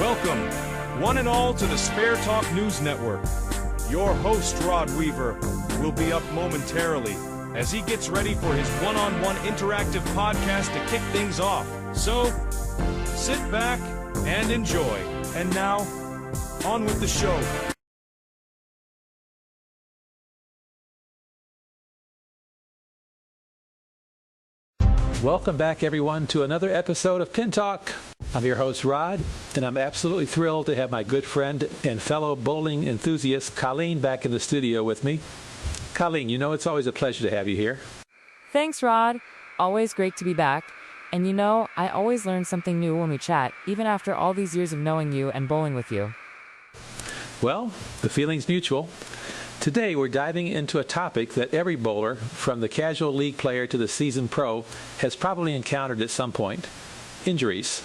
Welcome, one and all, to the SpareTalk News Network. Your host, Rod Weaver, will be up momentarily as he gets ready for his one-on-one interactive podcast to kick things off. So, sit back and enjoy. And now, on with the show. Welcome back, everyone, to another episode of Pin Talk. I'm your host, Rod, and I'm absolutely thrilled to have my good friend and fellow bowling enthusiast, Colleen, back in the studio with me. Colleen, you know it's always a pleasure to have you here. Thanks, Rod. Always great to be back. And you know, I always learn something new when we chat, even after all these years of knowing you and bowling with you. Well, the feeling's mutual. Today, we're diving into a topic that every bowler, from the casual league player to the seasoned pro, has probably encountered at some point: injuries.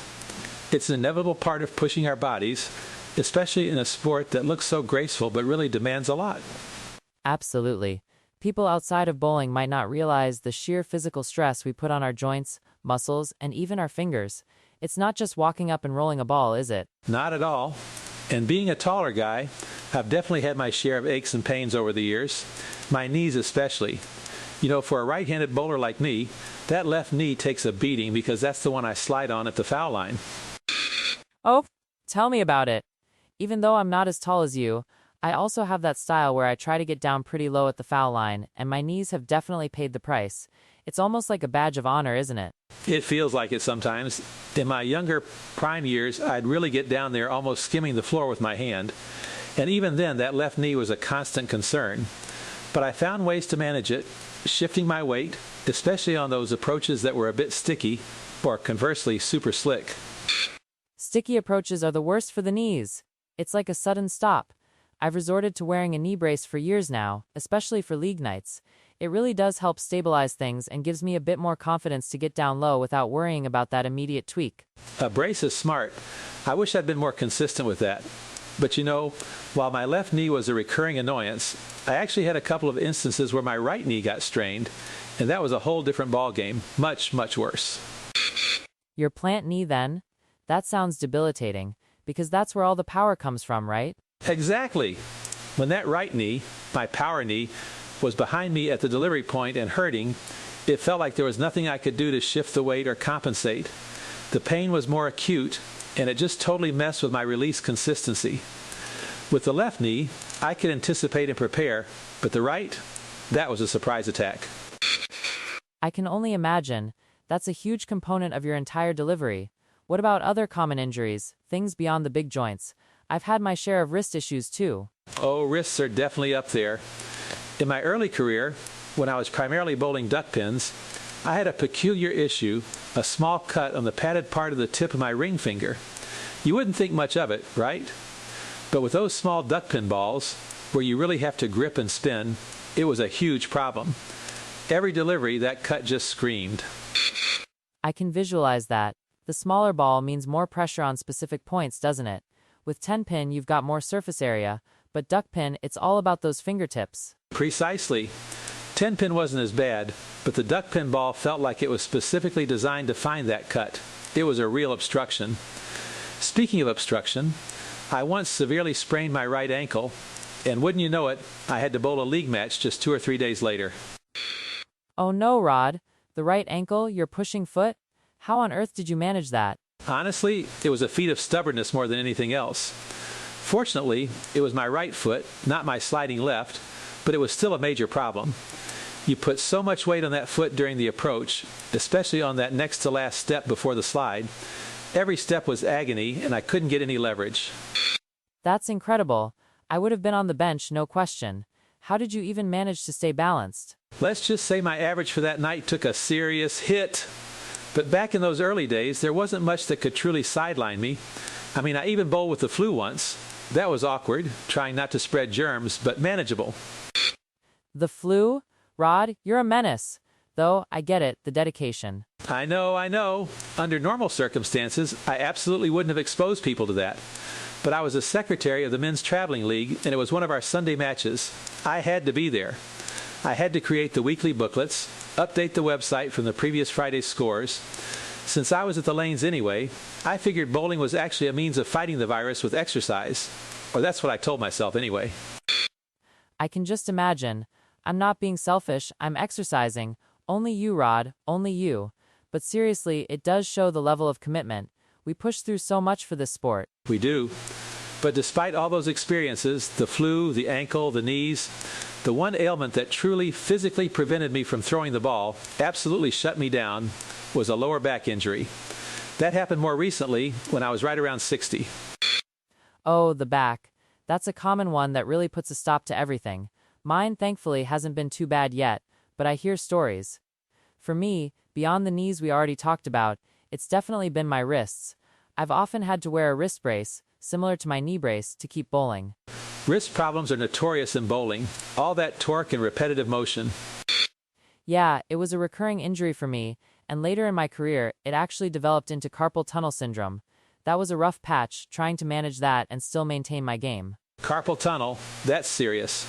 It's an inevitable part of pushing our bodies, especially in a sport that looks so graceful but really demands a lot. Absolutely. People outside of bowling might not realize the sheer physical stress we put on our joints, muscles, and even our fingers. It's not just walking up and rolling a ball, is it? Not at all. And being a taller guy, I've definitely had my share of aches and pains over the years, my knees especially. You know, for a right-handed bowler like me, that left knee takes a beating because that's the one I slide on at the foul line. Oh, tell me about it. Even though I'm not as tall as you, I also have that style where I try to get down pretty low at the foul line, and my knees have definitely paid the price. It's almost like a badge of honor, isn't it? It feels like it sometimes. In my younger prime years, I'd really get down there almost skimming the floor with my hand. And even then, that left knee was a constant concern. But I found ways to manage it, shifting my weight, especially on those approaches that were a bit sticky, or conversely, super slick. Sticky approaches are the worst for the knees. It's like a sudden stop. I've resorted to wearing a knee brace for years now, especially for league nights. It really does help stabilize things and gives me a bit more confidence to get down low without worrying about that immediate tweak. A brace is smart. I wish I'd been more consistent with that. But you know, while my left knee was a recurring annoyance, I actually had a couple of instances where my right knee got strained, and that was a whole different ballgame. Much, much worse. Your plant knee, then? That sounds debilitating, because that's where all the power comes from, right? Exactly. When that right knee, my power knee, was behind me at the delivery point and hurting, it felt like there was nothing I could do to shift the weight or compensate. The pain was more acute, and it just totally messed with my release consistency. With the left knee, I could anticipate and prepare, but the right, that was a surprise attack. I can only imagine. That's a huge component of your entire delivery. What about other common injuries, things beyond the big joints? I've had my share of wrist issues too. Oh, wrists are definitely up there. In my early career, when I was primarily bowling duck pins, I had a peculiar issue, a small cut on the padded part of the tip of my ring finger. You wouldn't think much of it, right? But with those small duck pin balls, where you really have to grip and spin, it was a huge problem. Every delivery, that cut just screamed. I can visualize that. The smaller ball means more pressure on specific points, doesn't it? With 10-pin, you've got more surface area, but duck pin, it's all about those fingertips. Precisely. 10-pin wasn't as bad, but the duck pin ball felt like it was specifically designed to find that cut. It was a real obstruction. Speaking of obstruction, I once severely sprained my right ankle, and wouldn't you know it, I had to bowl a league match just 2 or 3 days later. Oh no, Rod. The right ankle, your pushing foot? How on earth did you manage that? Honestly, it was a feat of stubbornness more than anything else. Fortunately, it was my right foot, not my sliding left, but it was still a major problem. You put so much weight on that foot during the approach, especially on that next to last step before the slide. Every step was agony, and I couldn't get any leverage. That's incredible. I would have been on the bench, no question. How did you even manage to stay balanced? Let's just say my average for that night took a serious hit. But back in those early days, there wasn't much that could truly sideline me. I mean, I even bowled with the flu once. That was awkward, trying not to spread germs, but manageable. The flu? Rod, you're a menace. Though, I get it, the dedication. I know. Under normal circumstances, I absolutely wouldn't have exposed people to that. But I was a secretary of the Men's Traveling League, and it was one of our Sunday matches. I had to be there. I had to create the weekly booklets, update the website from the previous Friday's scores, Since I was at the lanes anyway, I figured bowling was actually a means of fighting the virus with exercise. Or that's what I told myself anyway. I can just imagine. I'm not being selfish, I'm exercising. Only you, Rod, only you. But seriously, it does show the level of commitment. We push through so much for this sport. We do. But despite all those experiences, the flu, the ankle, the knees, the one ailment that truly physically prevented me from throwing the ball, absolutely shut me down, was a lower back injury. That happened more recently when I was right around 60. Oh, the back. That's a common one that really puts a stop to everything. Mine, thankfully, hasn't been too bad yet, but I hear stories. For me, beyond the knees we already talked about, it's definitely been my wrists. I've often had to wear a wrist brace, similar to my knee brace, to keep bowling. Wrist problems are notorious in bowling. All that torque and repetitive motion. Yeah, it was a recurring injury for me, and later in my career, it actually developed into carpal tunnel syndrome. That was a rough patch, trying to manage that and still maintain my game. Carpal tunnel, that's serious.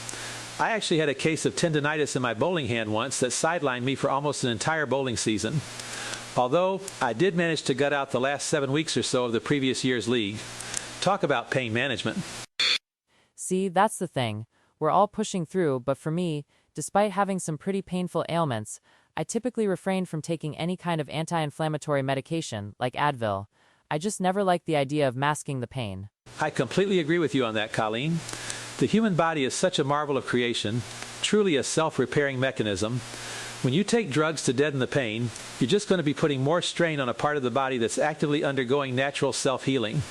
I actually had a case of tendonitis in my bowling hand once that sidelined me for almost an entire bowling season. Although, I did manage to gut out the last 7 weeks or so of the previous year's league. Talk about pain management. See, that's the thing. We're all pushing through, but for me, despite having some pretty painful ailments, I typically refrain from taking any kind of anti-inflammatory medication, like Advil. I just never liked the idea of masking the pain. I completely agree with you on that, Colleen. The human body is such a marvel of creation, truly a self-repairing mechanism. When you take drugs to deaden the pain, you're just going to be putting more strain on a part of the body that's actively undergoing natural self-healing.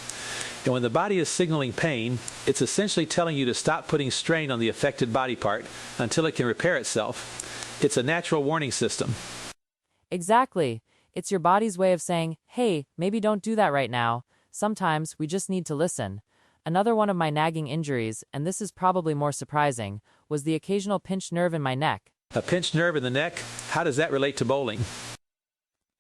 And when the body is signaling pain, it's essentially telling you to stop putting strain on the affected body part until it can repair itself. It's a natural warning system. Exactly. It's your body's way of saying, hey, maybe don't do that right now. Sometimes we just need to listen. Another one of my nagging injuries, and this is probably more surprising, was the occasional pinched nerve in my neck. A pinched nerve in the neck? How does that relate to bowling?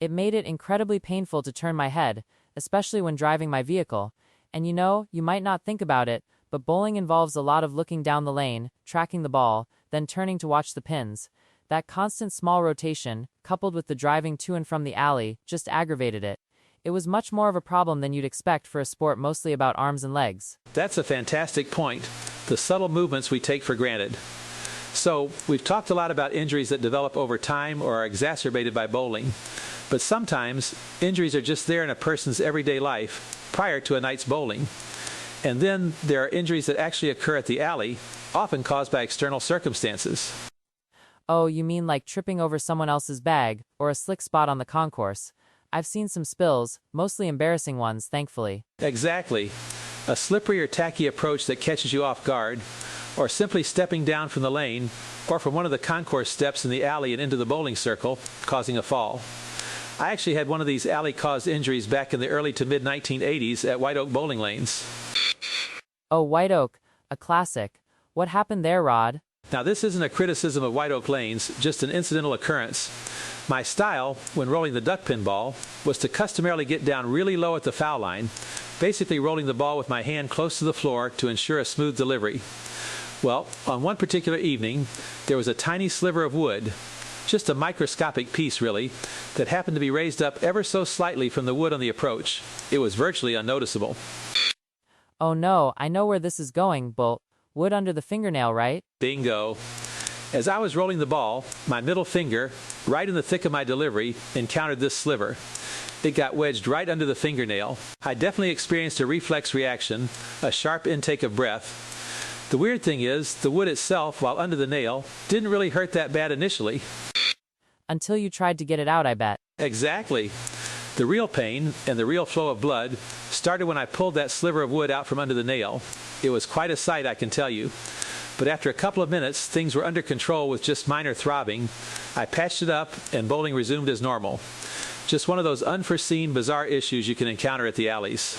It made it incredibly painful to turn my head, especially when driving my vehicle. And you might not think about it, but bowling involves a lot of looking down the lane, tracking the ball, then turning to watch the pins. That constant small rotation, coupled with the driving to and from the alley, just aggravated it. It was much more of a problem than you'd expect for a sport mostly about arms and legs. That's a fantastic point. The subtle movements we take for granted. So, we've talked a lot about injuries that develop over time or are exacerbated by bowling. But sometimes, injuries are just there in a person's everyday life prior to a night's bowling. And then there are injuries that actually occur at the alley, often caused by external circumstances. Oh, you mean like tripping over someone else's bag, or a slick spot on the concourse. I've seen some spills, mostly embarrassing ones, thankfully. Exactly. A slippery or tacky approach that catches you off guard, or simply stepping down from the lane, or from one of the concourse steps in the alley and into the bowling circle, causing a fall. I actually had one of these alley-caused injuries back in the early to mid-1980s at White Oak bowling lanes. Oh, White Oak, a classic. What happened there, Rod? Now, this isn't a criticism of White Oak lanes, just an incidental occurrence. My style, when rolling the duck pin ball, was to customarily get down really low at the foul line, basically rolling the ball with my hand close to the floor to ensure a smooth delivery. Well, on one particular evening, there was a tiny sliver of wood, just a microscopic piece really, that happened to be raised up ever so slightly from the wood on the approach. It was virtually unnoticeable. Oh no, I know where this is going, Bolt. Wood under the fingernail, right? Bingo. As I was rolling the ball, my middle finger, right in the thick of my delivery, encountered this sliver. It got wedged right under the fingernail. I definitely experienced a reflex reaction, a sharp intake of breath. The weird thing is, the wood itself, while under the nail, didn't really hurt that bad initially. Until you tried to get it out, I bet. Exactly. The real pain and the real flow of blood started when I pulled that sliver of wood out from under the nail. It was quite a sight, I can tell you. But after a couple of minutes, things were under control with just minor throbbing. I patched it up, and bowling resumed as normal. Just one of those unforeseen, bizarre issues you can encounter at the alleys.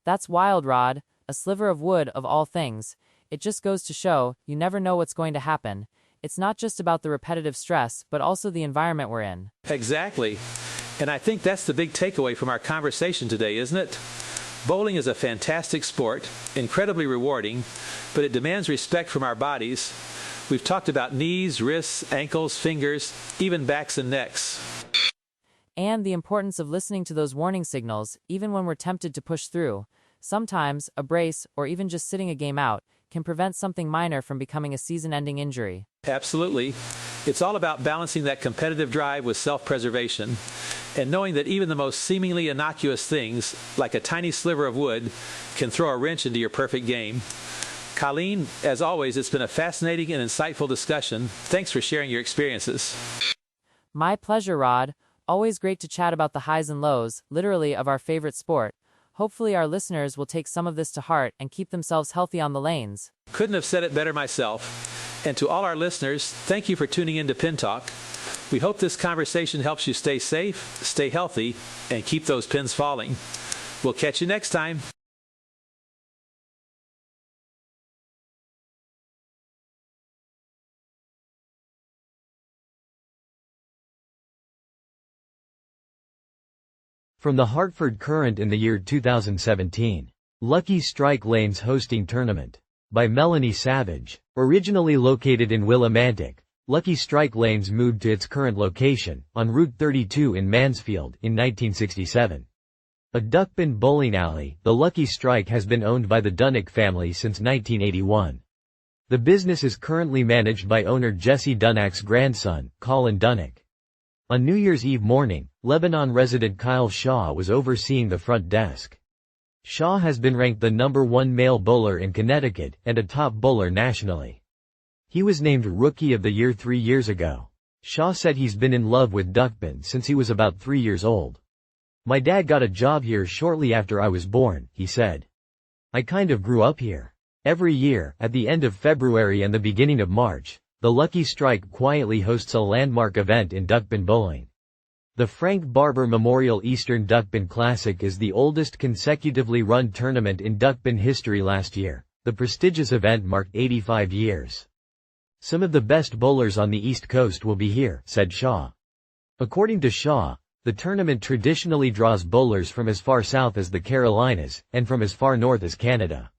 That's wild, Rod. A sliver of wood, of all things. It just goes to show, you never know what's going to happen. It's not just about the repetitive stress, but also the environment we're in. Exactly. And I think that's the big takeaway from our conversation today, isn't it? Bowling is a fantastic sport, incredibly rewarding, but it demands respect from our bodies. We've talked about knees, wrists, ankles, fingers, even backs and necks. And the importance of listening to those warning signals, even when we're tempted to push through. Sometimes, a brace, or even just sitting a game out, can prevent something minor from becoming a season-ending injury. Absolutely. It's all about balancing that competitive drive with self-preservation, and knowing that even the most seemingly innocuous things, like a tiny sliver of wood, can throw a wrench into your perfect game. Colleen, as always, it's been a fascinating and insightful discussion. Thanks for sharing your experiences. My pleasure, Rod. Always great to chat about the highs and lows, literally, of our favorite sport. Hopefully our listeners will take some of this to heart and keep themselves healthy on the lanes. Couldn't have said it better myself. And to all our listeners, thank you for tuning in to Pin Talk. We hope this conversation helps you stay safe, stay healthy, and keep those pins falling. We'll catch you next time. From the Hartford Courant in the year 2017. Lucky Strike Lanes Hosting Tournament. By Melanie Savage. Originally located in Willimantic, Lucky Strike Lanes moved to its current location, on Route 32 in Mansfield, in 1967. A duckpin bowling alley, the Lucky Strike has been owned by the Dunnick family since 1981. The business is currently managed by owner Jesse Dunnack's grandson, Colin Dunnick. On New Year's Eve morning, Lebanon resident Kyle Shaw was overseeing the front desk. Shaw has been ranked the #1 male bowler in Connecticut and a top bowler nationally. He was named Rookie of the Year 3 years ago. Shaw said he's been in love with duckpin since he was about 3 years old. "My dad got a job here shortly after I was born," he said. "I kind of grew up here." Every year, at the end of February and the beginning of March, the Lucky Strike quietly hosts a landmark event in duckpin bowling. The Frank Barber Memorial Eastern Duckpin Classic is the oldest consecutively run tournament in duckpin history. Last year, the prestigious event marked 85 years. "Some of the best bowlers on the East Coast will be here," said Shaw. According to Shaw, the tournament traditionally draws bowlers from as far south as the Carolinas, and from as far north as Canada.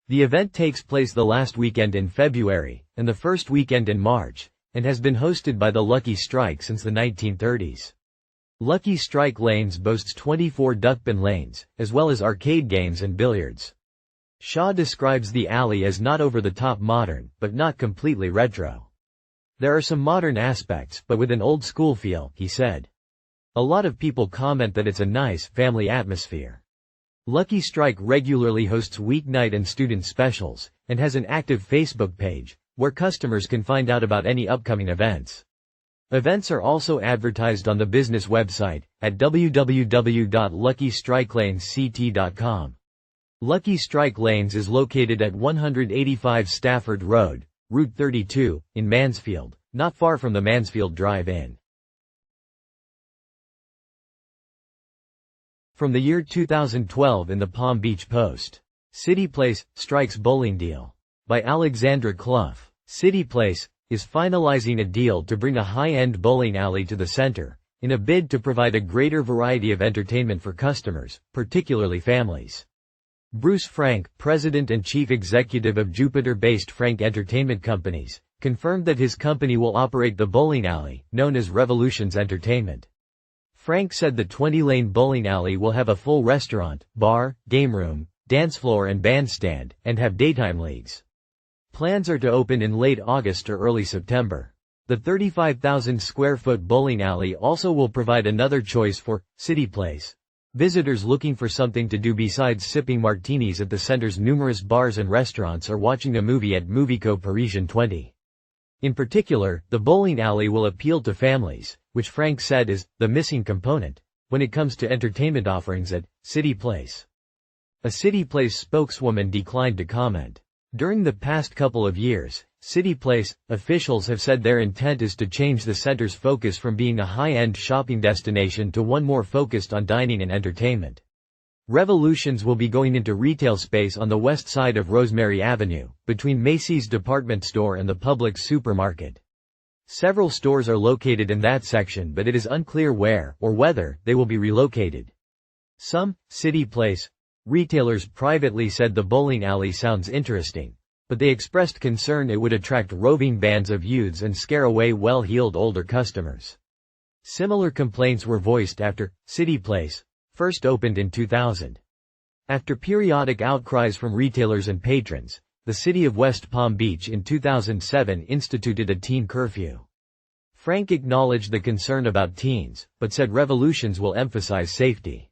The event takes place the last weekend in February, and the first weekend in March, and has been hosted by the Lucky Strike since the 1930s. Lucky Strike Lanes boasts 24 duckpin lanes, as well as arcade games and billiards. Shaw describes the alley as not over-the-top modern, but not completely retro. "There are some modern aspects, but with an old-school feel," he said. "A lot of people comment that it's a nice, family atmosphere." Lucky Strike regularly hosts weeknight and student specials, and has an active Facebook page, where customers can find out about any upcoming events. Events are also advertised on the business website, at www.luckystrikelanesct.com. Lucky Strike Lanes is located at 185 Stafford Road, Route 32, in Mansfield, not far from the Mansfield Drive-In. From the year 2012 in the Palm Beach Post. City Place, strikes bowling deal. By Alexandra Clough. City Place is finalizing a deal to bring a high-end bowling alley to the center, in a bid to provide a greater variety of entertainment for customers, particularly families. Bruce Frank, president and chief executive of Jupiter-based Frank Entertainment Companies, confirmed that his company will operate the bowling alley, known as Revolutions Entertainment. Frank said the 20-lane bowling alley will have a full restaurant, bar, game room, dance floor and bandstand, and have daytime leagues. Plans are to open in late August or early September. The 35,000-square-foot bowling alley also will provide another choice for City Place visitors looking for something to do besides sipping martinis at the center's numerous bars and restaurants or watching a movie at Movico Parisian 20. In particular, the bowling alley will appeal to families, which Frank said is the missing component when it comes to entertainment offerings at City Place. A City Place spokeswoman declined to comment. During the past couple of years, City Place officials have said their intent is to change the center's focus from being a high-end shopping destination to one more focused on dining and entertainment. Revolutions will be going into retail space on the west side of Rosemary Avenue, between Macy's department store and the Publix supermarket. Several stores are located in that section, but it is unclear where, or whether, they will be relocated. Some City Place retailers privately said the bowling alley sounds interesting, but they expressed concern it would attract roving bands of youths and scare away well-heeled older customers. Similar complaints were voiced after City Place first opened in 2000. After periodic outcries from retailers and patrons, the city of West Palm Beach in 2007 instituted a teen curfew. Frank acknowledged the concern about teens, but said Revolutions will emphasize safety.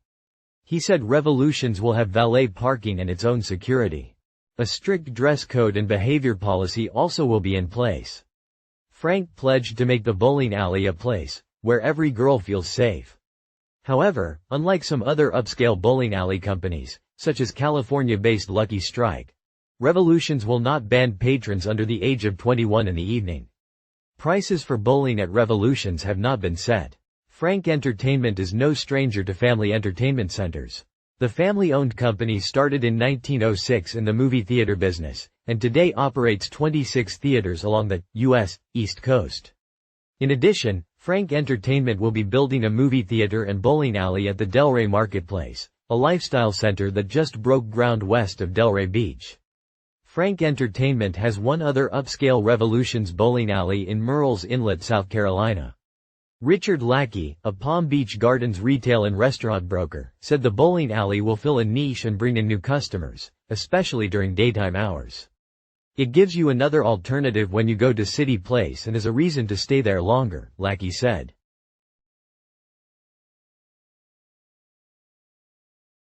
He said Revolutions will have valet parking and its own security. A strict dress code and behavior policy also will be in place. Frank pledged to make the bowling alley a place where every girl feels safe. However, unlike some other upscale bowling alley companies, such as California-based Lucky Strike, Revolutions will not ban patrons under the age of 21 in the evening. Prices for bowling at Revolutions have not been set. Frank Entertainment is no stranger to family entertainment centers. The family-owned company started in 1906 in the movie theater business, and today operates 26 theaters along the U.S. East Coast. In addition, Frank Entertainment will be building a movie theater and bowling alley at the Delray Marketplace, a lifestyle center that just broke ground west of Delray Beach. Frank Entertainment has one other upscale Revolutions bowling alley in Murrells Inlet, South Carolina. Richard Lackey, a Palm Beach Gardens retail and restaurant broker, said the bowling alley will fill a niche and bring in new customers, especially during daytime hours. It gives you another alternative when you go to City Place and is a reason to stay there longer, Lackey said.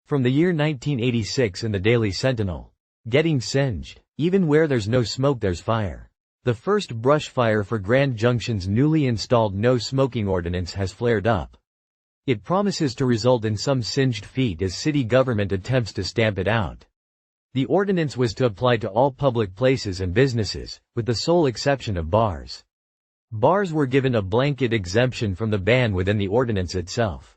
From the year 1986 in the Daily Sentinel. Getting singed. Even where there's no smoke there's fire. The first brush fire for Grand Junction's newly installed no-smoking ordinance has flared up. It promises to result in some singed feet as city government attempts to stamp it out. The ordinance was to apply to all public places and businesses, with the sole exception of bars. Bars were given a blanket exemption from the ban within the ordinance itself.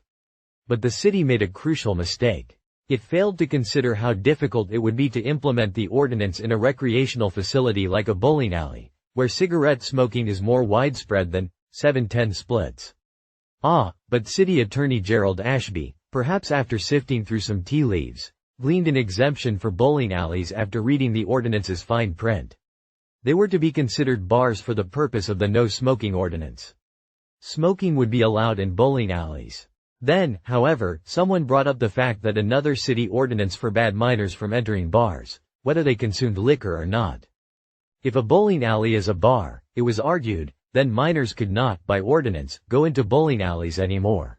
But the city made a crucial mistake. It failed to consider how difficult it would be to implement the ordinance in a recreational facility like a bowling alley, where cigarette smoking is more widespread than 7-10 splits. But City Attorney Gerald Ashby, perhaps after sifting through some tea leaves, gleaned an exemption for bowling alleys after reading the ordinance's fine print. They were to be considered bars for the purpose of the no-smoking ordinance. Smoking would be allowed in bowling alleys. Then, however, someone brought up the fact that another city ordinance forbade minors from entering bars, whether they consumed liquor or not. If a bowling alley is a bar, it was argued, then minors could not, by ordinance, go into bowling alleys anymore.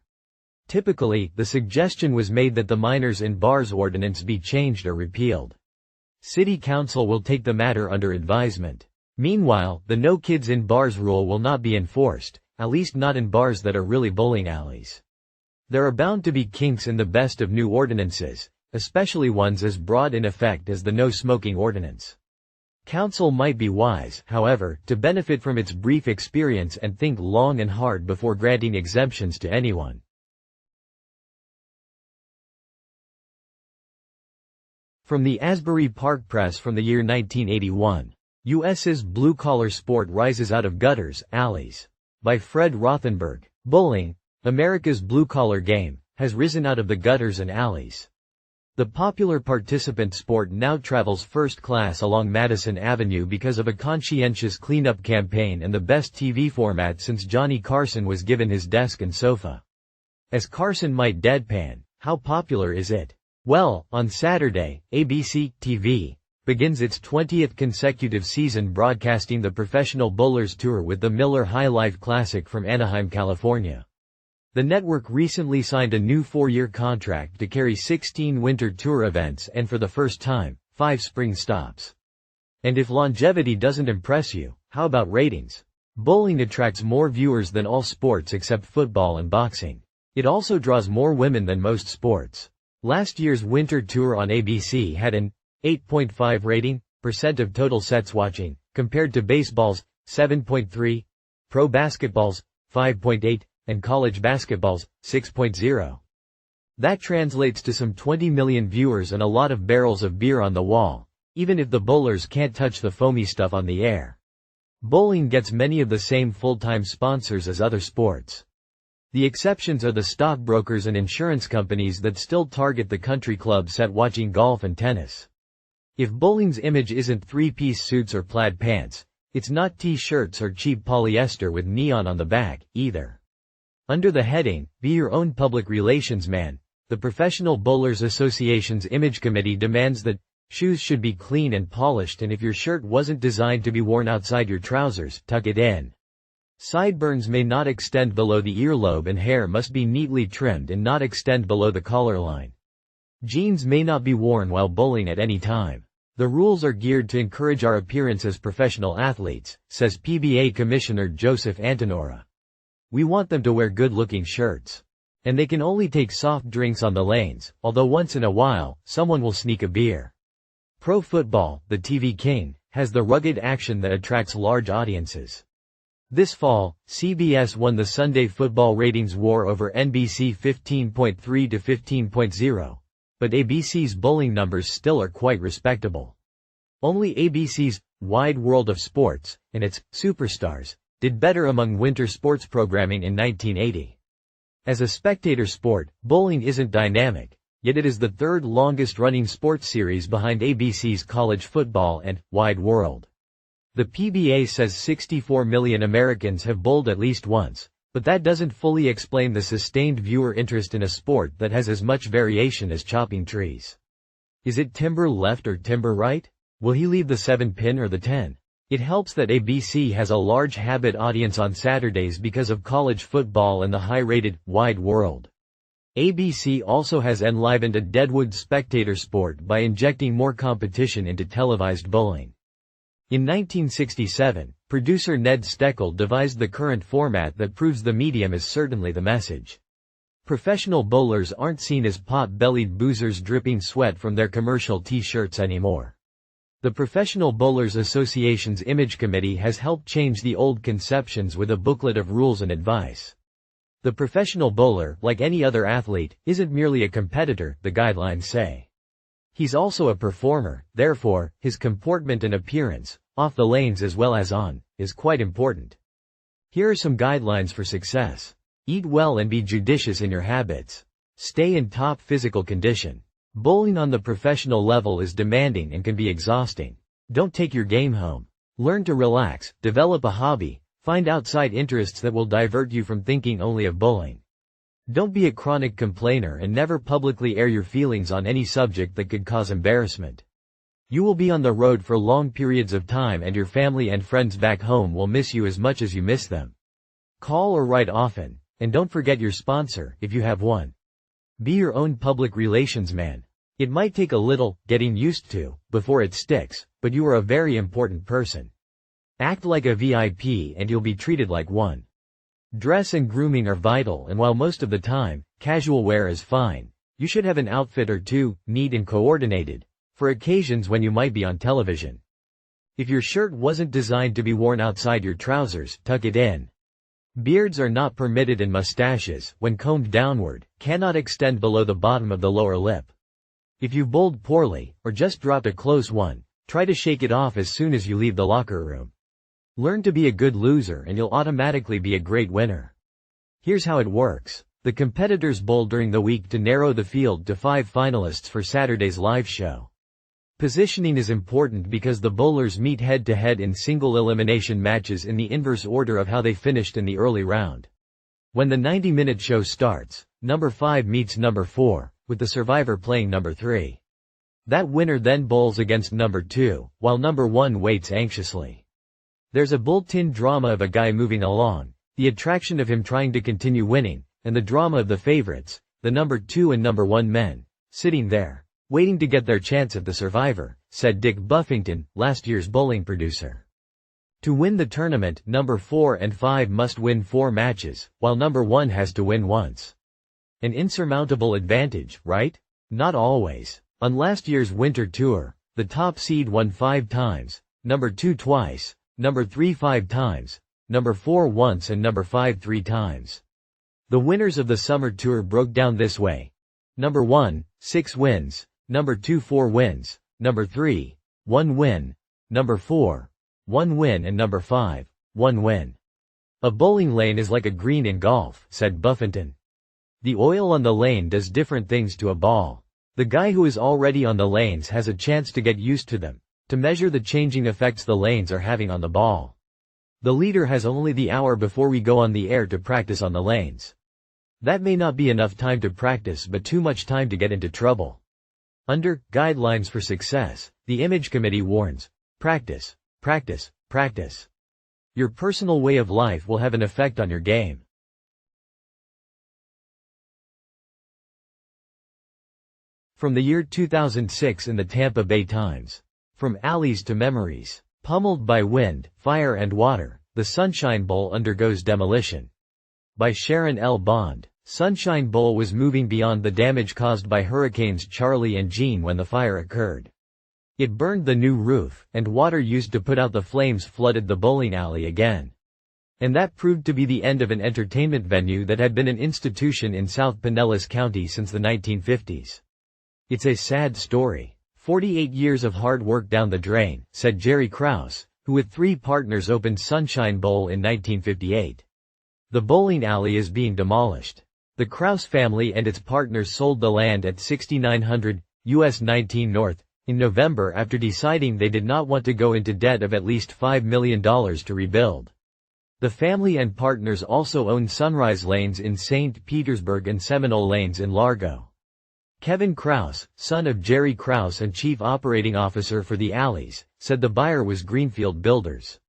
Typically, the suggestion was made that the minors in bars ordinance be changed or repealed. City Council will take the matter under advisement. Meanwhile, the no kids in bars rule will not be enforced, at least not in bars that are really bowling alleys. There are bound to be kinks in the best of new ordinances, especially ones as broad in effect as the no-smoking ordinance. Council might be wise, however, to benefit from its brief experience and think long and hard before granting exemptions to anyone. From the Asbury Park Press from the year 1981. U.S.'s blue-collar sport rises out of gutters, alleys. By Fred Rothenberg. Bowling, America's blue-collar game, has risen out of the gutters and alleys. The popular participant sport now travels first class along Madison Avenue because of a conscientious cleanup campaign and the best TV format since Johnny Carson was given his desk and sofa. As Carson might deadpan, how popular is it? Well, on Saturday, ABC TV begins its 20th consecutive season broadcasting the Professional Bowlers Tour with the Miller High Life Classic from Anaheim, California. The network recently signed a new 4-year contract to carry 16 winter tour events and for the first time, 5 spring stops. And if longevity doesn't impress you, how about ratings? Bowling attracts more viewers than all sports except football and boxing. It also draws more women than most sports. Last year's winter tour on ABC had an 8.5 rating, percent of total sets watching, compared to baseball's 7.3, pro basketball's 5.8, and college basketball's 6.0. That translates to some 20 million viewers and a lot of barrels of beer on the wall, even if the bowlers can't touch the foamy stuff on the air. Bowling gets many of the same full-time sponsors as other sports. The exceptions are the stockbrokers and insurance companies that still target the country club set watching golf and tennis. If bowling's image isn't 3-piece suits or plaid pants, it's not t-shirts or cheap polyester with neon on the back, either. Under the heading, Be Your Own Public Relations Man, the Professional Bowlers Association's Image Committee demands that shoes should be clean and polished, and if your shirt wasn't designed to be worn outside your trousers, tuck it in. Sideburns may not extend below the earlobe and hair must be neatly trimmed and not extend below the collar line. Jeans may not be worn while bowling at any time. The rules are geared to encourage our appearance as professional athletes, says PBA Commissioner Joseph Antonora. We want them to wear good-looking shirts. And they can only take soft drinks on the lanes, although once in a while, someone will sneak a beer. Pro football, the TV king, has the rugged action that attracts large audiences. This fall, CBS won the Sunday football ratings war over NBC 15.3 to 15.0, but ABC's bowling numbers still are quite respectable. Only ABC's Wide World of Sports, and its Superstars, did better among winter sports programming in 1980. As a spectator sport, bowling isn't dynamic, yet it is the third longest-running sports series behind ABC's College Football and Wide World. The PBA says 64 million Americans have bowled at least once, but that doesn't fully explain the sustained viewer interest in a sport that has as much variation as chopping trees. Is it timber left or timber right? Will he leave the 7-pin or the 10? It helps that ABC has a large habit audience on Saturdays because of college football and the high-rated Wide World. ABC also has enlivened a deadwood spectator sport by injecting more competition into televised bowling. In 1967, producer Ned Steckel devised the current format that proves the medium is certainly the message. Professional bowlers aren't seen as pot-bellied boozers dripping sweat from their commercial t-shirts anymore. The Professional Bowlers Association's Image Committee has helped change the old conceptions with a booklet of rules and advice. The professional bowler, like any other athlete, isn't merely a competitor, the guidelines say. He's also a performer, therefore, his comportment and appearance, off the lanes as well as on, is quite important. Here are some guidelines for success. Eat well and be judicious in your habits. Stay in top physical condition. Bowling on the professional level is demanding and can be exhausting. Don't take your game home. Learn to relax, develop a hobby, find outside interests that will divert you from thinking only of bowling. Don't be a chronic complainer and never publicly air your feelings on any subject that could cause embarrassment. You will be on the road for long periods of time and your family and friends back home will miss you as much as you miss them. Call or write often, and don't forget your sponsor, if you have one. Be your own public relations man. It might take a little getting used to before it sticks, but you are a very important person. Act like a VIP and you'll be treated like one. Dress and grooming are vital, and while most of the time, casual wear is fine, you should have an outfit or two, neat and coordinated, for occasions when you might be on television. If your shirt wasn't designed to be worn outside your trousers, tuck it in. Beards are not permitted and mustaches, when combed downward, cannot extend below the bottom of the lower lip. If you've bowled poorly, or just dropped a close one, try to shake it off as soon as you leave the locker room. Learn to be a good loser and you'll automatically be a great winner. Here's how it works. The competitors bowl during the week to narrow the field to 5 finalists for Saturday's live show. Positioning is important because the bowlers meet head-to-head in single elimination matches in the inverse order of how they finished in the early round. When the 90-minute show starts, number 5 meets number 4, with the survivor playing number 3. That winner then bowls against number 2, while number 1 waits anxiously. There's a built-in drama of a guy moving along, the attraction of him trying to continue winning, and the drama of the favorites, the number 2 and number 1 men, sitting there, waiting to get their chance at the survivor, said Dick Buffington, last year's bowling producer. To win the tournament, number 4 and 5 must win 4 matches, while number 1 has to win once. An insurmountable advantage, right? Not always. On last year's winter tour, the top seed won 5 times, number 2 twice, number 3 5 times, number 4 once and number 5 3 times. The winners of the summer tour broke down this way. Number 1, 6 wins, number 2 4 wins, number 3, 1 win, number 4, 1 win and number 5, 1 win. A bowling lane is like a green in golf, said Buffington. The oil on the lane does different things to a ball. The guy who is already on the lanes has a chance to get used to them, to measure the changing effects the lanes are having on the ball. The leader has only the hour before we go on the air to practice on the lanes. That may not be enough time to practice but too much time to get into trouble. Under Guidelines for Success, the Image Committee warns, practice, practice, practice. Your personal way of life will have an effect on your game. From the year 2006 in the Tampa Bay Times. From alleys to memories. Pummeled by wind, fire and water, the Sunshine Bowl undergoes demolition. By Sharon L. Bond. Sunshine Bowl was moving beyond the damage caused by Hurricanes Charlie and Jeanne when the fire occurred. It burned the new roof, and water used to put out the flames flooded the bowling alley again. And that proved to be the end of an entertainment venue that had been an institution in South Pinellas County since the 1950s. It's a sad story. 48 years of hard work down the drain, said Jerry Krause, who with 3 partners opened Sunshine Bowl in 1958. The bowling alley is being demolished. The Krause family and its partners sold the land at 6900 US 19 North in November after deciding they did not want to go into debt of at least $5 million to rebuild. The family and partners also own Sunrise Lanes in St. Petersburg and Seminole Lanes in Largo. Kevin Krause, son of Jerry Krause and chief operating officer for the alleys, said the buyer was Greenfield Builders.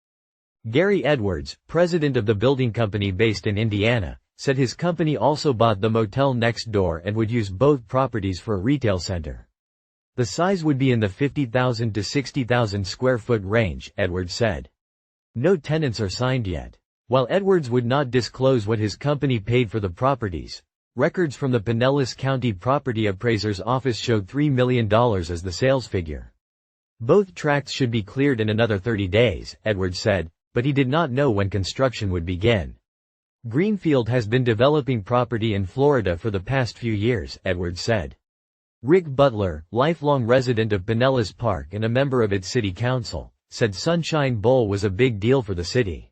Gary Edwards, president of the building company based in Indiana, said his company also bought the motel next door and would use both properties for a retail center. The size would be in the 50,000 to 60,000 square foot range, Edwards said. No tenants are signed yet. While Edwards would not disclose what his company paid for the properties, records from the Pinellas County Property Appraiser's office showed $3 million as the sales figure. Both tracts should be cleared in another 30 days, Edwards said, but he did not know when construction would begin. Greenfield has been developing property in Florida for the past few years, Edwards said. Rick Butler, lifelong resident of Pinellas Park and a member of its city council, said Sunshine Bowl was a big deal for the city.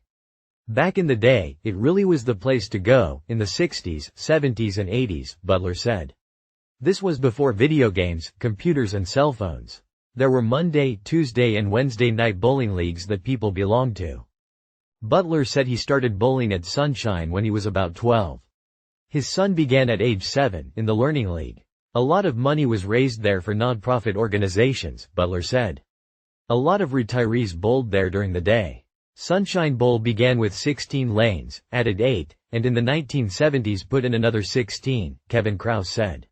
Back in the day, it really was the place to go, in the 60s, 70s and 80s, Butler said. This was before video games, computers and cell phones. There were Monday, Tuesday and Wednesday night bowling leagues that people belonged to. Butler said he started bowling at Sunshine when he was about 12. His son began at age 7 in the Learning League. A lot of money was raised there for non-profit organizations, Butler said. A lot of retirees bowled there during the day. Sunshine Bowl began with 16 lanes, added 8, and in the 1970s put in another 16, Kevin Krause said.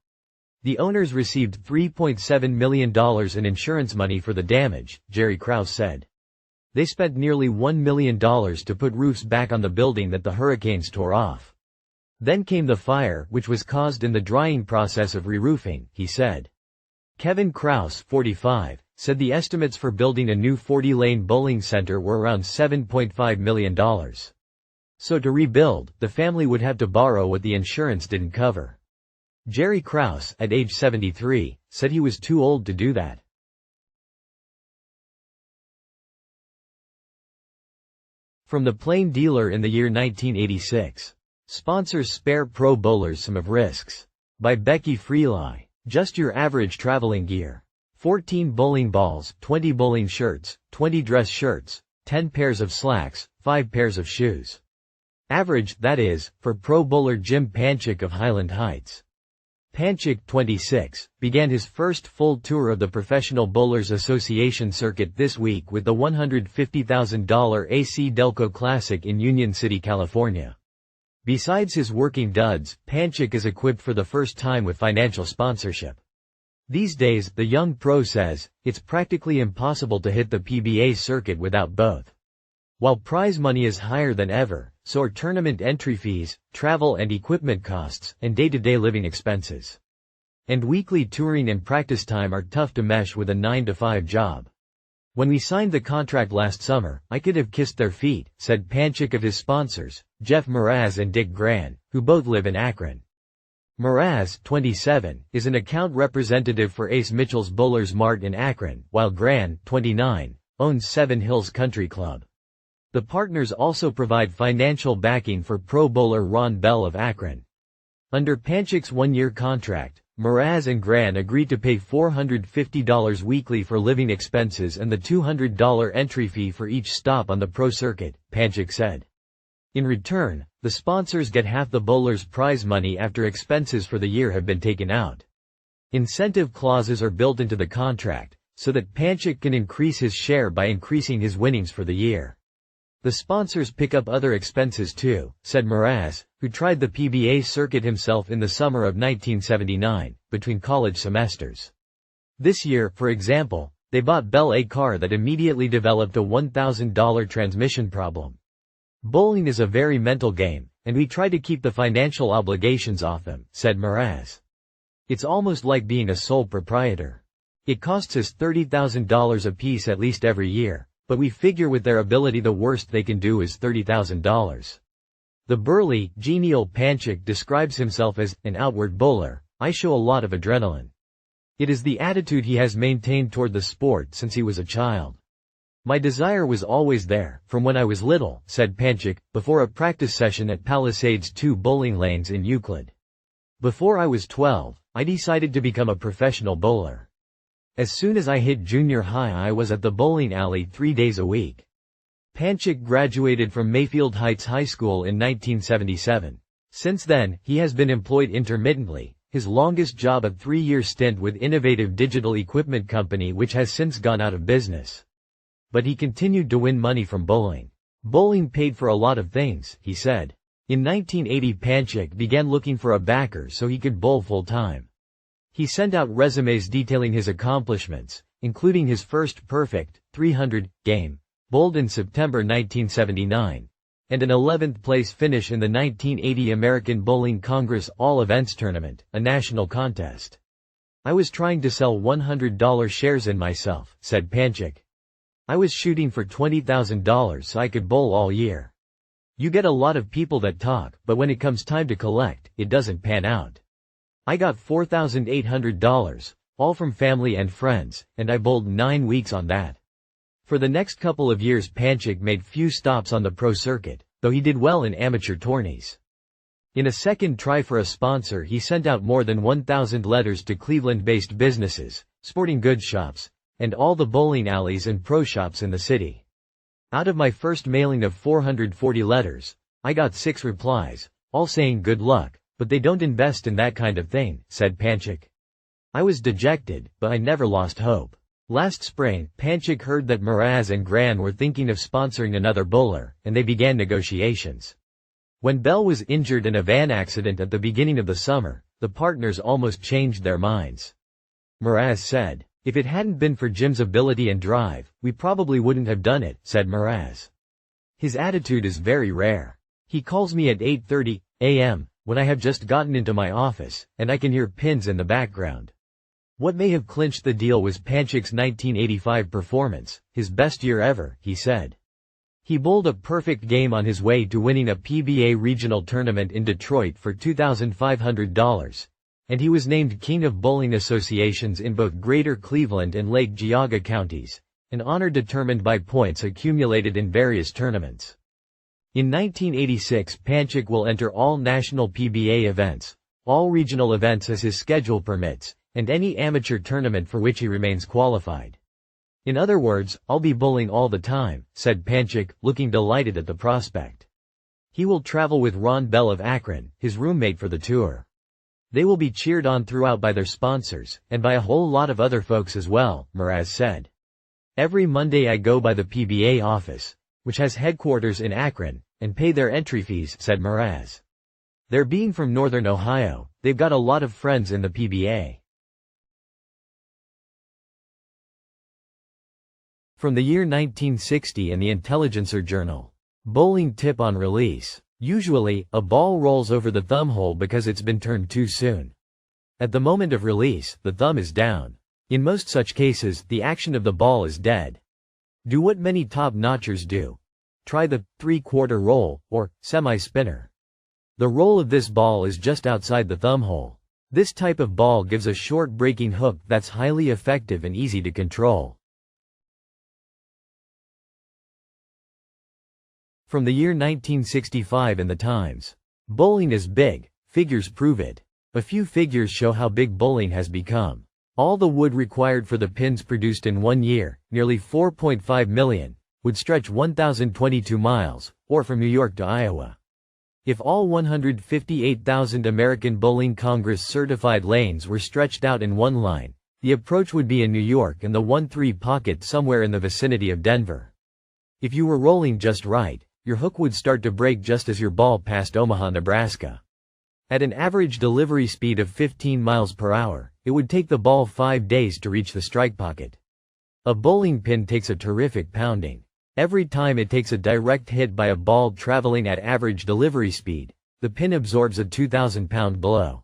The owners received $3.7 million in insurance money for the damage, Jerry Krause said. They spent nearly $1 million to put roofs back on the building that the hurricanes tore off. Then came the fire, which was caused in the drying process of re-roofing, he said. Kevin Krause, 45, said the estimates for building a new 40-lane bowling center were around $7.5 million. So to rebuild, the family would have to borrow what the insurance didn't cover. Jerry Krause, at age 73, said he was too old to do that. From the Plain Dealer in the year 1986. Sponsors spare pro bowlers some of risks. By Becky Freely. Just your average traveling gear. 14 bowling balls, 20 bowling shirts, 20 dress shirts, 10 pairs of slacks, 5 pairs of shoes. Average, that is, for pro bowler Jim Panchik of Highland Heights. Panchik, 26, began his first full tour of the Professional Bowlers Association circuit this week with the $150,000 AC Delco Classic in Union City, California. Besides his working duds, Panchik is equipped for the first time with financial sponsorship. These days, the young pro says, it's practically impossible to hit the PBA circuit without both. While prize money is higher than ever, so are tournament entry fees, travel and equipment costs, and day-to-day living expenses. And weekly touring and practice time are tough to mesh with a 9-to-5 job. When we signed the contract last summer, I could have kissed their feet, said Panchik of his sponsors, Jeff Mraz and Dick Gran, who both live in Akron. Mraz, 27, is an account representative for Ace Mitchell's Bowlers Mart in Akron, while Gran, 29, owns Seven Hills Country Club. The partners also provide financial backing for pro bowler Ron Bell of Akron. Under Panchik's one-year contract, Mraz and Gran agreed to pay $450 weekly for living expenses and the $200 entry fee for each stop on the pro circuit, Panchik said. In return, The sponsors get half the bowler's prize money after expenses for the year have been taken out. Incentive clauses are built into the contract, so that Panchik can increase his share by increasing his winnings for the year. The sponsors pick up other expenses too, said Mraz, who tried the PBA circuit himself in the summer of 1979, between college semesters. This year, for example, they bought Bell a car that immediately developed a $1,000 transmission problem. Bowling is a very mental game, and we try to keep the financial obligations off them, said Mraz. It's almost like being a sole proprietor. It costs us $30,000 apiece at least every year, but we figure with their ability the worst they can do is $30,000. The burly, genial Panchik describes himself as an outward bowler. I show a lot of adrenaline. It is the attitude he has maintained toward the sport since he was a child. My desire was always there, from when I was little, said Panchik, before a practice session at Palisades 2 bowling lanes in Euclid. Before I was 12, I decided to become a professional bowler. As soon as I hit junior high I was at the bowling alley 3 days a week. Panchik graduated from Mayfield Heights High School in 1977. Since then, he has been employed intermittently, his longest job a 3-year stint with innovative digital equipment company which has since gone out of business. But he continued to win money from bowling. Bowling paid for a lot of things, he said. In 1980 Panchik began looking for a backer so he could bowl full-time. He sent out resumes detailing his accomplishments, including his first perfect, 300, game, bowled in September 1979, and an 11th place finish in the 1980 American Bowling Congress All-Events Tournament, a national contest. I was trying to sell $100 shares in myself, said Panchik. I was shooting for $20,000 so I could bowl all year. You get a lot of people that talk, but when it comes time to collect, it doesn't pan out. I got $4,800, all from family and friends, and I bowled 9 weeks on that. For the next couple of years Panchik made few stops on the pro circuit, though he did well in amateur tourneys. In a second try for a sponsor he sent out more than 1,000 letters to Cleveland-based businesses, sporting goods shops, and all the bowling alleys and pro shops in the city. Out of my first mailing of 440 letters, I got 6 replies, all saying good luck, but they don't invest in that kind of thing, said Panchik. I was dejected, but I never lost hope. Last spring, Panchik heard that Mraz and Gran were thinking of sponsoring another bowler, and they began negotiations. When Bell was injured in a van accident at the beginning of the summer, the partners almost changed their minds. Mraz said, "If it hadn't been for Jim's ability and drive, we probably wouldn't have done it," said Mraz. His attitude is very rare. He calls me at 8:30 a.m., when I have just gotten into my office, and I can hear pins in the background. What may have clinched the deal was Panchik's 1985 performance, his best year ever, he said. He bowled a perfect game on his way to winning a PBA regional tournament in Detroit for $2,500, and he was named King of Bowling Associations in both Greater Cleveland and Lake Geauga counties, an honor determined by points accumulated in various tournaments. In 1986 Panchik will enter all national PBA events, all regional events as his schedule permits, and any amateur tournament for which he remains qualified. In other words, I'll be bowling all the time, said Panchik, looking delighted at the prospect. He will travel with Ron Bell of Akron, his roommate for the tour. They will be cheered on throughout by their sponsors, and by a whole lot of other folks as well, Mraz said. Every Monday I go by the PBA office, which has headquarters in Akron, and pay their entry fees, said Mraz. They're being from Northern Ohio, they've got a lot of friends in the PBA. From the year 1960 in the Intelligencer Journal. Bowling tip on release. Usually, a ball rolls over the thumb hole because it's been turned too soon. At the moment of release, the thumb is down. In most such cases, the action of the ball is dead. Do what many top-notchers do. Try the 3/4 roll, or semi-spinner. The roll of this ball is just outside the thumb hole. This type of ball gives a short breaking hook that's highly effective and easy to control. From the year 1965 in the Times. Bowling is big, figures prove it. A few figures show how big bowling has become. All the wood required for the pins produced in 1 year, nearly 4.5 million, would stretch 1,022 miles, or from New York to Iowa. If all 158,000 American Bowling Congress certified lanes were stretched out in one line, the approach would be in New York and the 1-3 pocket somewhere in the vicinity of Denver. If you were rolling just right, your hook would start to break just as your ball passed Omaha, Nebraska. At an average delivery speed of 15 miles per hour, it would take the ball 5 days to reach the strike pocket. A bowling pin takes a terrific pounding. Every time it takes a direct hit by a ball traveling at average delivery speed, the pin absorbs a 2,000-pound blow.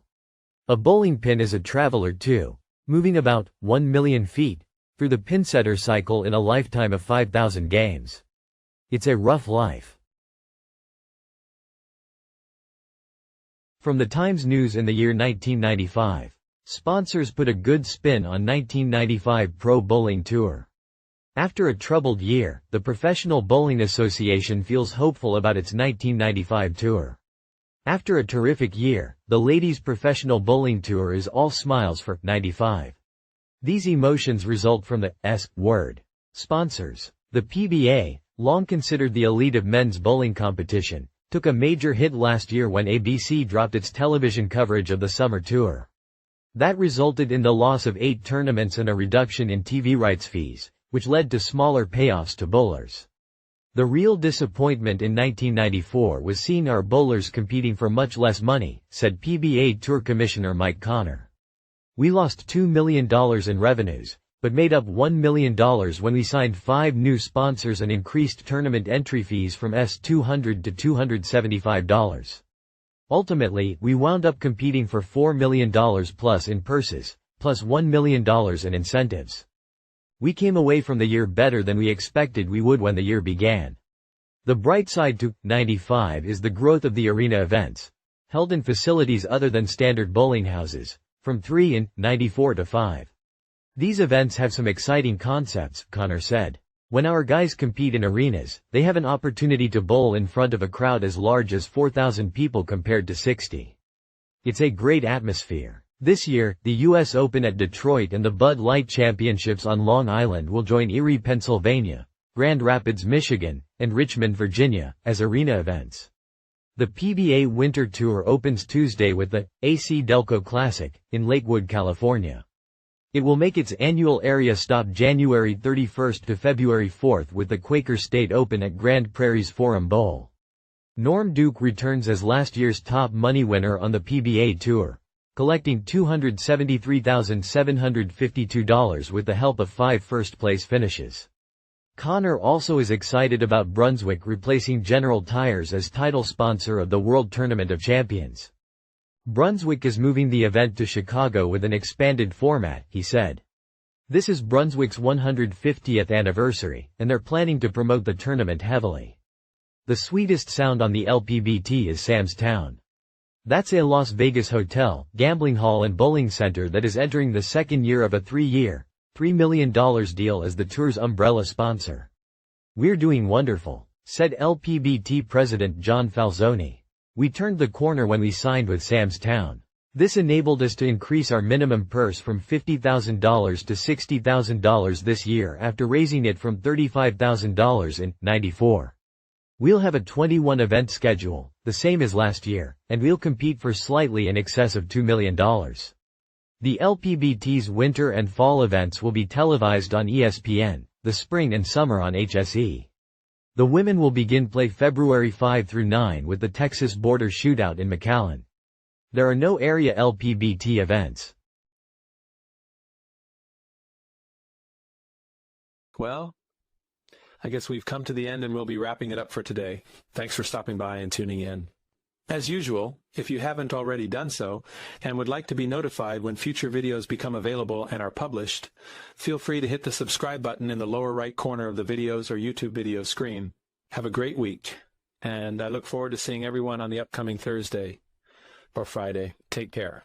A bowling pin is a traveler too, moving about 1 million feet through the pinsetter cycle in a lifetime of 5,000 games. It's a rough life. From the Times News in the year 1995. Sponsors put a good spin on 1995 Pro Bowling Tour. After a troubled year, the Professional Bowling Association feels hopeful about its 1995 tour. After a terrific year, the Ladies Professional Bowling Tour is all smiles for 95. These emotions result from the S word. Sponsors. The PBA, long considered the elite of men's bowling competition, took a major hit last year when ABC dropped its television coverage of the summer tour. That resulted in the loss of 8 tournaments and a reduction in TV rights fees, which led to smaller payoffs to bowlers. The real disappointment in 1994 was seeing our bowlers competing for much less money, said PBA Tour Commissioner Mike Connor. We lost $2 million in revenues, but made up $1 million when we signed 5 new sponsors and increased tournament entry fees from $200 to $275. Ultimately, we wound up competing for $4 million plus in purses, plus $1 million in incentives. We came away from the year better than we expected we would when the year began. The bright side to 95 is the growth of the arena events, held in facilities other than standard bowling houses, from 3 in 94 to 5. These events have some exciting concepts, Connor said. When our guys compete in arenas, they have an opportunity to bowl in front of a crowd as large as 4,000 people compared to 60. It's a great atmosphere. This year, the U.S. Open at Detroit and the Bud Light Championships on Long Island will join Erie, Pennsylvania, Grand Rapids, Michigan, and Richmond, Virginia, as arena events. The PBA Winter Tour opens Tuesday with the AC Delco Classic in Lakewood, California. It will make its annual area stop January 31st to February 4th with the Quaker State Open at Grand Prairie's Forum Bowl. Norm Duke returns as last year's top money winner on the PBA Tour, collecting $273,752 with the help of 5 first-place finishes. Connor also is excited about Brunswick replacing General Tires as title sponsor of the World Tournament of Champions. Brunswick is moving the event to Chicago with an expanded format, he said. This is Brunswick's 150th anniversary, and they're planning to promote the tournament heavily. The sweetest sound on the LPBT is Sam's Town. That's a Las Vegas hotel, gambling hall and bowling center that is entering the second year of a 3-year, $3 million deal as the tour's umbrella sponsor. We're doing wonderful, said LPBT President John Falzoni. We turned the corner when we signed with Sam's Town. This enabled us to increase our minimum purse from $50,000 to $60,000 this year after raising it from $35,000 in '94. We'll have a 21-event schedule, the same as last year, and we'll compete for slightly in excess of $2 million. The LPBT's winter and fall events will be televised on ESPN, the spring and summer on HSE. The women will begin play February 5 through 9 with the Texas Border Shootout in McAllen. There are no area LPBT events. Well, I guess we've come to the end and we'll be wrapping it up for today. Thanks for stopping by and tuning in. As usual, if you haven't already done so and would like to be notified when future videos become available and are published, feel free to hit the subscribe button in the lower right corner of the videos or YouTube video screen. Have a great week, and I look forward to seeing everyone on the upcoming Thursday or Friday. Take care.